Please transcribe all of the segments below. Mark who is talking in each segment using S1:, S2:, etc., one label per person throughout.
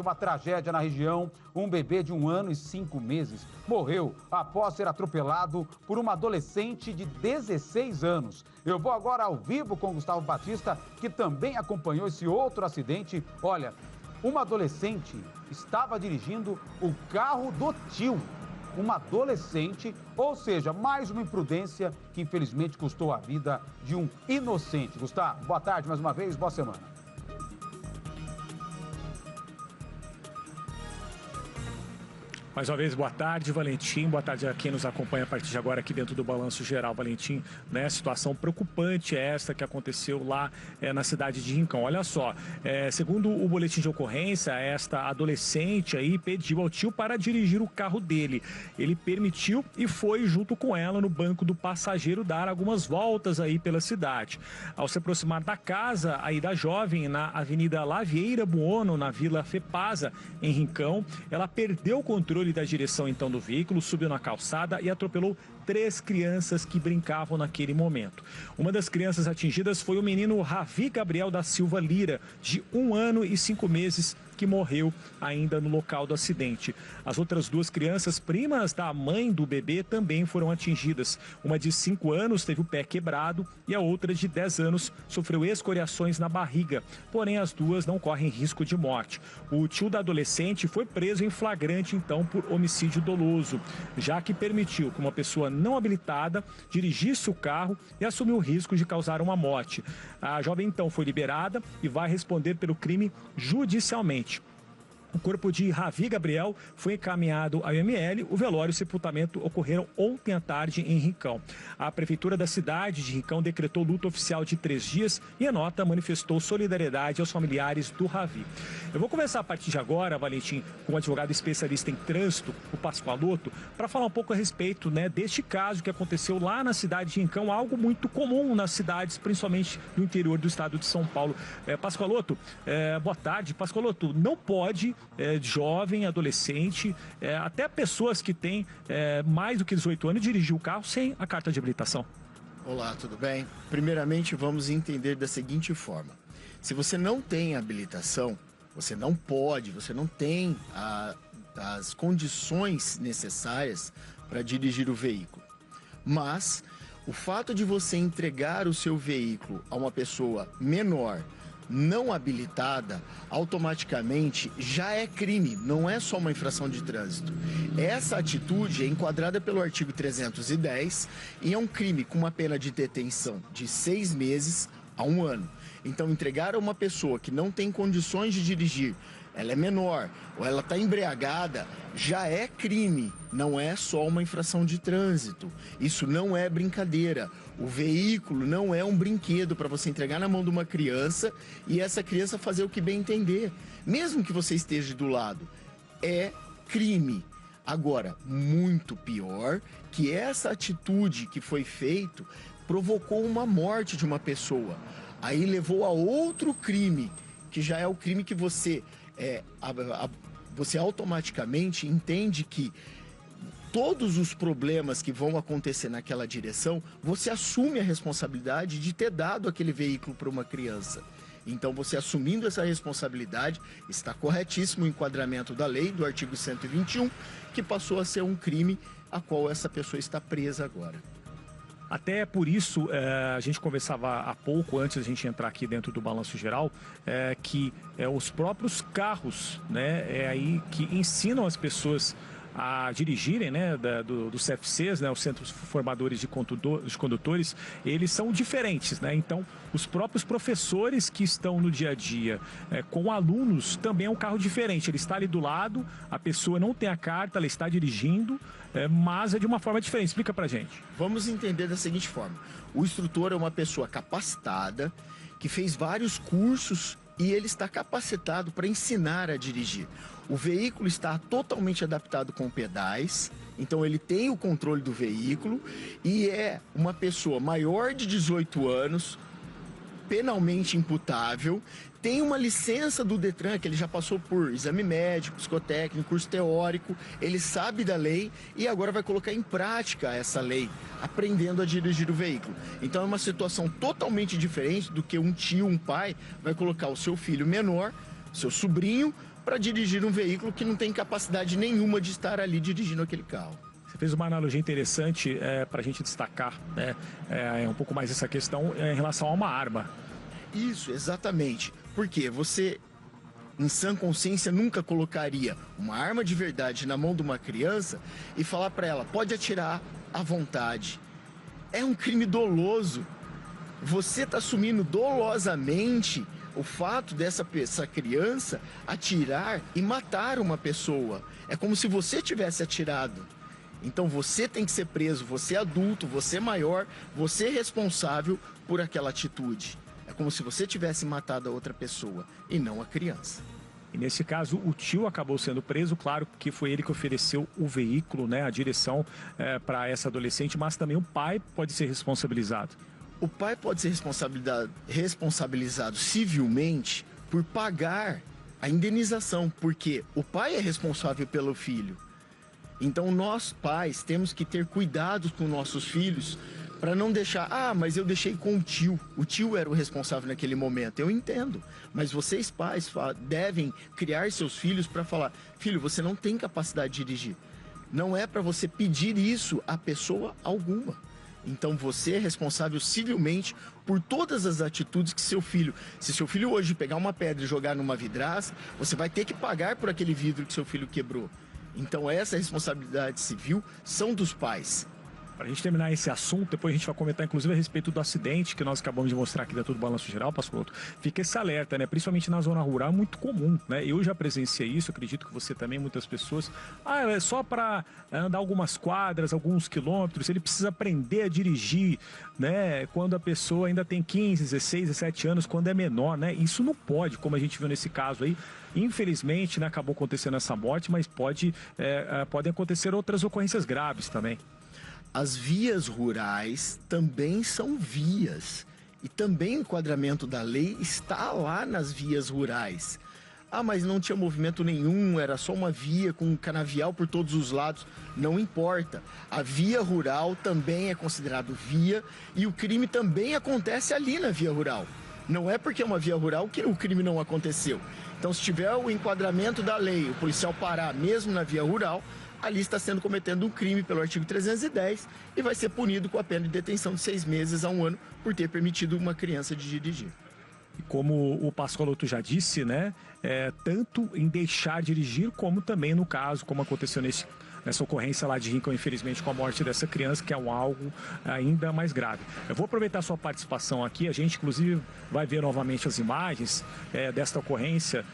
S1: nova tragédia na região. Um bebê de 1 ano e 5 meses morreu após ser atropelado por uma adolescente de 16 anos. Eu vou agora ao vivo com Gustavo Batista, que também acompanhou esse outro acidente. Olha, uma adolescente estava dirigindo o carro do tio. Uma adolescente, ou seja, mais uma imprudência que infelizmente custou a vida de um inocente. Gustavo, boa tarde mais uma vez, boa semana.
S2: Mais uma vez, boa tarde, Valentim. Boa tarde a quem nos acompanha a partir de agora aqui dentro do Balanço Geral. Valentim, né? Situação preocupante é esta que aconteceu lá na cidade de Rincão. Olha só, segundo o boletim de ocorrência, esta adolescente aí pediu ao tio para dirigir o carro dele. Ele permitiu e foi junto com ela no banco do passageiro dar algumas voltas aí pela cidade. Ao se aproximar da casa aí da jovem na Avenida Lavieira Buono, na Vila Fepasa, em Rincão, ela perdeu o controle da direção então do veículo, subiu na calçada e atropelou 3 crianças que brincavam naquele momento. Uma das crianças atingidas foi o menino Ravi Gabriel da Silva Lira, de 1 ano e 5 meses, que morreu ainda no local do acidente. As outras 2 crianças, primas da mãe do bebê, também foram atingidas. Uma de 5 anos teve o pé quebrado e a outra de 10 anos sofreu escoriações na barriga. Porém, as 2 não correm risco de morte. O tio da adolescente foi preso em flagrante, então, por homicídio doloso, já que permitiu que uma pessoa não habilitada dirigisse o carro e assumiu o risco de causar uma morte. A jovem, então, foi liberada e vai responder pelo crime judicialmente. O corpo de Ravi Gabriel foi encaminhado ao IML. O velório e o sepultamento ocorreram ontem à tarde em Rincão. A prefeitura da cidade de Rincão decretou luto oficial de 3 dias e a nota manifestou solidariedade aos familiares do Ravi. Eu vou conversar a partir de agora, Valentim, com o advogado especialista em trânsito, o Pascoaloto, para falar um pouco a respeito, né, deste caso que aconteceu lá na cidade de Rincão, algo muito comum nas cidades, principalmente no interior do estado de São Paulo. Pascoaloto, boa tarde. Pascoaloto, não pode jovem, adolescente, até pessoas que têm mais do que 18 anos dirigir o carro sem a carta de habilitação.
S3: Olá, tudo bem? Primeiramente, vamos entender da seguinte forma. Se você não tem habilitação, você não pode, você não tem as condições necessárias para dirigir o veículo. Mas o fato de você entregar o seu veículo a uma pessoa menor, não habilitada, automaticamente já é crime, não é só uma infração de trânsito. Essa atitude é enquadrada pelo artigo 310 e é um crime com uma pena de detenção de 6 meses a 1 ano. Então, entregar a uma pessoa que não tem condições de dirigir, ela é menor ou ela está embriagada, já é crime, não é só uma infração de trânsito. Isso não é brincadeira. O veículo não é um brinquedo para você entregar na mão de uma criança e essa criança fazer o que bem entender. Mesmo que você esteja do lado, é crime. Agora, muito pior que essa atitude que foi feita provocou uma morte de uma pessoa. Aí levou a outro crime, que já é o crime que você automaticamente entende que todos os problemas que vão acontecer naquela direção, você assume a responsabilidade de ter dado aquele veículo para uma criança. Então, você assumindo essa responsabilidade, está corretíssimo o enquadramento da lei, do artigo 121, que passou a ser um crime a qual essa pessoa está presa agora.
S2: Até por isso, a gente conversava há pouco, antes da gente entrar aqui dentro do Balanço Geral, que os próprios carros, né, aí que ensinam as pessoas a dirigirem, né, dos CFCs, né, os Centros Formadores de Condutores, eles são diferentes, né? Então, os próprios professores que estão no dia a dia com alunos também é um carro diferente. Ele está ali do lado, a pessoa não tem a carta, ela está dirigindo, mas é de uma forma diferente. Explica pra gente.
S3: Vamos entender da seguinte forma. O instrutor é uma pessoa capacitada, que fez vários cursos e ele está capacitado para ensinar a dirigir. O veículo está totalmente adaptado com pedais, então ele tem o controle do veículo e é uma pessoa maior de 18 anos, penalmente imputável, tem uma licença do Detran, que ele já passou por exame médico, psicotécnico, curso teórico, ele sabe da lei e agora vai colocar em prática essa lei, aprendendo a dirigir o veículo. Então é uma situação totalmente diferente do que um tio, um pai, vai colocar o seu filho menor, seu sobrinho, para dirigir um veículo que não tem capacidade nenhuma de estar ali dirigindo aquele carro.
S2: Você fez uma analogia interessante para a gente destacar, né, um pouco mais essa questão em relação a uma arma.
S3: Isso, exatamente. Porque você, em sã consciência, nunca colocaria uma arma de verdade na mão de uma criança e falar para ela, pode atirar à vontade. É um crime doloso. Você está assumindo dolosamente o fato dessa criança atirar e matar uma pessoa. É como se você tivesse atirado. Então você tem que ser preso, você é adulto, você é maior, você é responsável por aquela atitude. É como se você tivesse matado a outra pessoa e não a criança.
S2: E nesse caso, o tio acabou sendo preso, claro que foi ele que ofereceu o veículo, né, a direção para essa adolescente, mas também o pai pode ser responsabilizado.
S3: O pai pode ser responsabilizado civilmente por pagar a indenização, porque o pai é responsável pelo filho. Então nós pais temos que ter cuidado com nossos filhos para não deixar, mas eu deixei com o tio era o responsável naquele momento. Eu entendo, mas vocês pais devem criar seus filhos para falar, filho, você não tem capacidade de dirigir. Não é para você pedir isso a pessoa alguma. Então você é responsável civilmente por todas as atitudes que seu filho... Se seu filho hoje pegar uma pedra e jogar numa vidraça, você vai ter que pagar por aquele vidro que seu filho quebrou. Então essa responsabilidade civil são dos pais.
S2: Para a gente terminar esse assunto, depois a gente vai comentar inclusive a respeito do acidente que nós acabamos de mostrar aqui dentro do Balanço Geral, Pascoaloto. Fica esse alerta, né? Principalmente na zona rural, é muito comum, né? Eu já presenciei isso, acredito que você também, muitas pessoas. É só para andar algumas quadras, alguns quilômetros, ele precisa aprender a dirigir, né? Quando a pessoa ainda tem 15, 16, 17 anos, quando é menor, né? Isso não pode, como a gente viu nesse caso aí. Infelizmente, né, acabou acontecendo essa morte, mas podem acontecer outras ocorrências graves também.
S3: As vias rurais também são vias. E também o enquadramento da lei está lá nas vias rurais. Mas não tinha movimento nenhum, era só uma via com um canavial por todos os lados. Não importa. A via rural também é considerado via e o crime também acontece ali na via rural. Não é porque é uma via rural que o crime não aconteceu. Então, se tiver o enquadramento da lei, o policial parar mesmo na via rural, ali está sendo cometendo um crime pelo artigo 310 e vai ser punido com a pena de detenção de 6 meses a 1 ano por ter permitido uma criança de dirigir.
S2: E como o Pascoaloto já disse, né, tanto em deixar dirigir, como também no caso, como aconteceu nessa ocorrência lá de Rincão, infelizmente, com a morte dessa criança, que é algo ainda mais grave. Eu vou aproveitar a sua participação aqui, a gente, inclusive, vai ver novamente as imagens desta ocorrência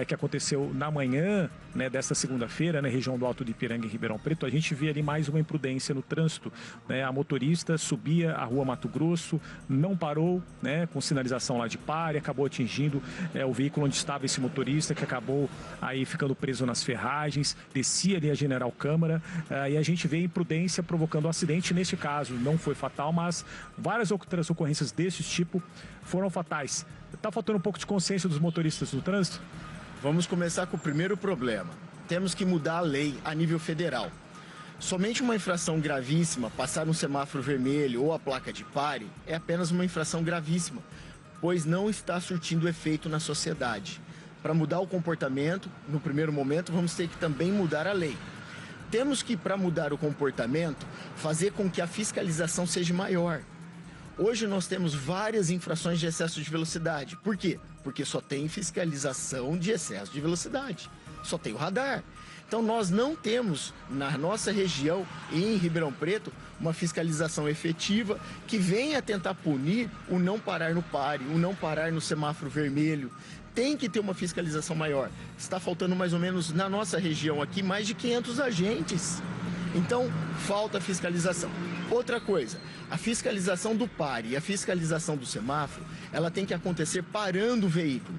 S2: que aconteceu na manhã, né, desta segunda-feira, na região do Alto de Ipiranga, em Ribeirão Preto. A gente vê ali mais uma imprudência no trânsito, né? A motorista subia a rua Mato Grosso, não parou, né, com sinalização lá de pare, acabou atingindo o veículo onde estava esse motorista, que acabou aí ficando preso nas ferragens, descia ali a General Câmara, e a gente vê imprudência provocando um acidente. Neste caso não foi fatal, mas várias outras ocorrências desse tipo foram fatais. Está faltando um pouco de consciência dos motoristas no trânsito?
S3: Vamos começar com o primeiro problema. Temos que mudar a lei a nível federal. Somente uma infração gravíssima, passar um semáforo vermelho ou a placa de pare, é apenas uma infração gravíssima, pois não está surtindo efeito na sociedade. Para mudar o comportamento, no primeiro momento, vamos ter que também mudar a lei. Temos que, para mudar o comportamento, fazer com que a fiscalização seja maior. Hoje nós temos várias infrações de excesso de velocidade. Por quê? Porque só tem fiscalização de excesso de velocidade. Só tem o radar. Então nós não temos na nossa região e em Ribeirão Preto uma fiscalização efetiva que venha tentar punir o não parar no pare, o não parar no semáforo vermelho. Tem que ter uma fiscalização maior. Está faltando mais ou menos na nossa região aqui mais de 500 agentes. Então falta fiscalização. Outra coisa, a fiscalização do pare e a fiscalização do semáforo, ela tem que acontecer parando o veículo.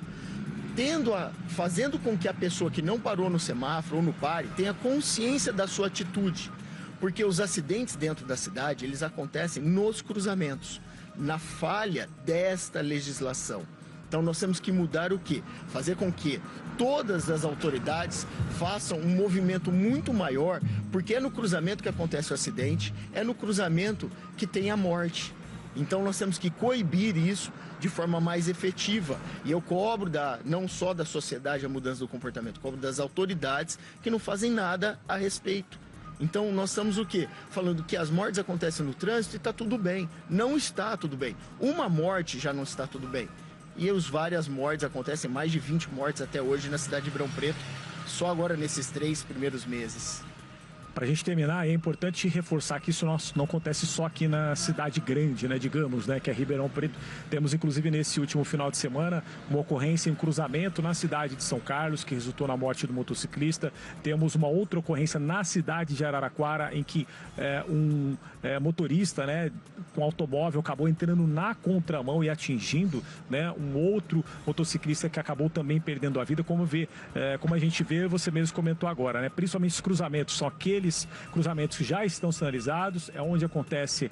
S3: Fazendo com que a pessoa que não parou no semáforo ou no pare tenha consciência da sua atitude. Porque os acidentes dentro da cidade, eles acontecem nos cruzamentos, na falha desta legislação. Então nós temos que mudar o quê? Fazer com que todas as autoridades façam um movimento muito maior, porque é no cruzamento que acontece o acidente, é no cruzamento que tem a morte. Então nós temos que coibir isso de forma mais efetiva. E eu cobro não só da sociedade a mudança do comportamento, cobro das autoridades que não fazem nada a respeito. Então nós estamos o quê? Falando que as mortes acontecem no trânsito e está tudo bem. Não está tudo bem. Uma morte já não está tudo bem. E as várias mortes acontecem, mais de 20 mortes até hoje na cidade de Ribeirão Preto, só agora nesses 3 primeiros meses.
S2: Para a gente terminar, é importante reforçar que isso não acontece só aqui na cidade grande, né, digamos, né, que é Ribeirão Preto. Temos, inclusive, nesse último final de semana, uma ocorrência em cruzamento na cidade de São Carlos, que resultou na morte do motociclista. Temos uma outra ocorrência na cidade de Araraquara, em que um motorista, né, com automóvel acabou entrando na contramão e atingindo, né, um outro motociclista que acabou também perdendo a vida. Como a gente vê, você mesmo comentou agora, né, principalmente os cruzamentos, são aqueles cruzamentos que já estão sinalizados, é onde acontece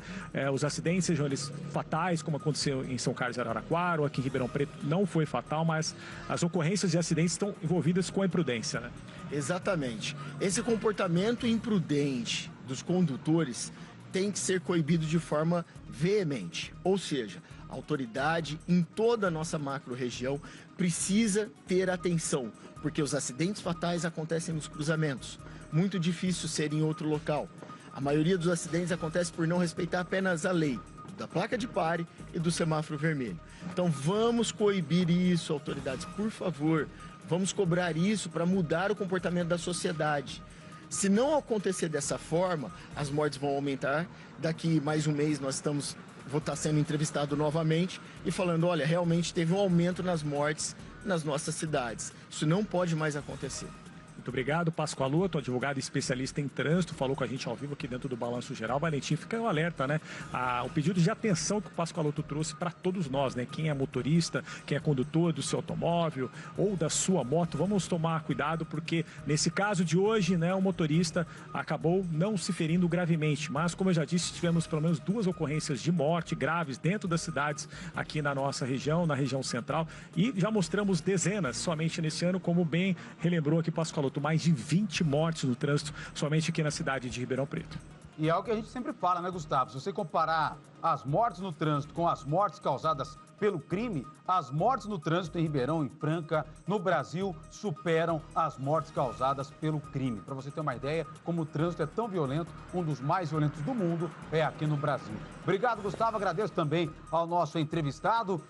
S2: os acidentes, sejam eles fatais, como aconteceu em São Carlos e Araraquara, ou aqui em Ribeirão Preto não foi fatal, mas as ocorrências de acidentes estão envolvidas com a imprudência, né?
S3: Exatamente. Esse comportamento imprudente dos condutores tem que ser coibido de forma veemente, ou seja, a autoridade em toda a nossa macro-região precisa ter atenção, porque os acidentes fatais acontecem nos cruzamentos. Muito difícil ser em outro local. A maioria dos acidentes acontece por não respeitar apenas a lei da placa de pare e do semáforo vermelho. Então vamos coibir isso, autoridades, por favor. Vamos cobrar isso para mudar o comportamento da sociedade. Se não acontecer dessa forma, as mortes vão aumentar. Daqui mais um mês vou estar sendo entrevistado novamente e falando, olha, realmente teve um aumento nas mortes nas nossas cidades. Isso não pode mais acontecer.
S2: Muito obrigado, Pascoaloto, advogado especialista em trânsito, falou com a gente ao vivo aqui dentro do Balanço Geral. Valentim, fica um alerta, né? O pedido de atenção que o Pascoaloto trouxe para todos nós, né? Quem é motorista, quem é condutor do seu automóvel ou da sua moto, vamos tomar cuidado, porque nesse caso de hoje, né, o motorista acabou não se ferindo gravemente, mas como eu já disse, tivemos pelo menos 2 ocorrências de morte graves dentro das cidades aqui na nossa região, na região central, e já mostramos dezenas somente nesse ano, como bem relembrou aqui Pascoaloto, mais de 20 mortes no trânsito somente aqui na cidade de Ribeirão Preto.
S1: E é o que a gente sempre fala, né, Gustavo? Se você comparar as mortes no trânsito com as mortes causadas pelo crime, as mortes no trânsito em Ribeirão, em Franca, no Brasil, superam as mortes causadas pelo crime. Para você ter uma ideia, como o trânsito é tão violento, um dos mais violentos do mundo é aqui no Brasil. Obrigado, Gustavo. Agradeço também ao nosso entrevistado.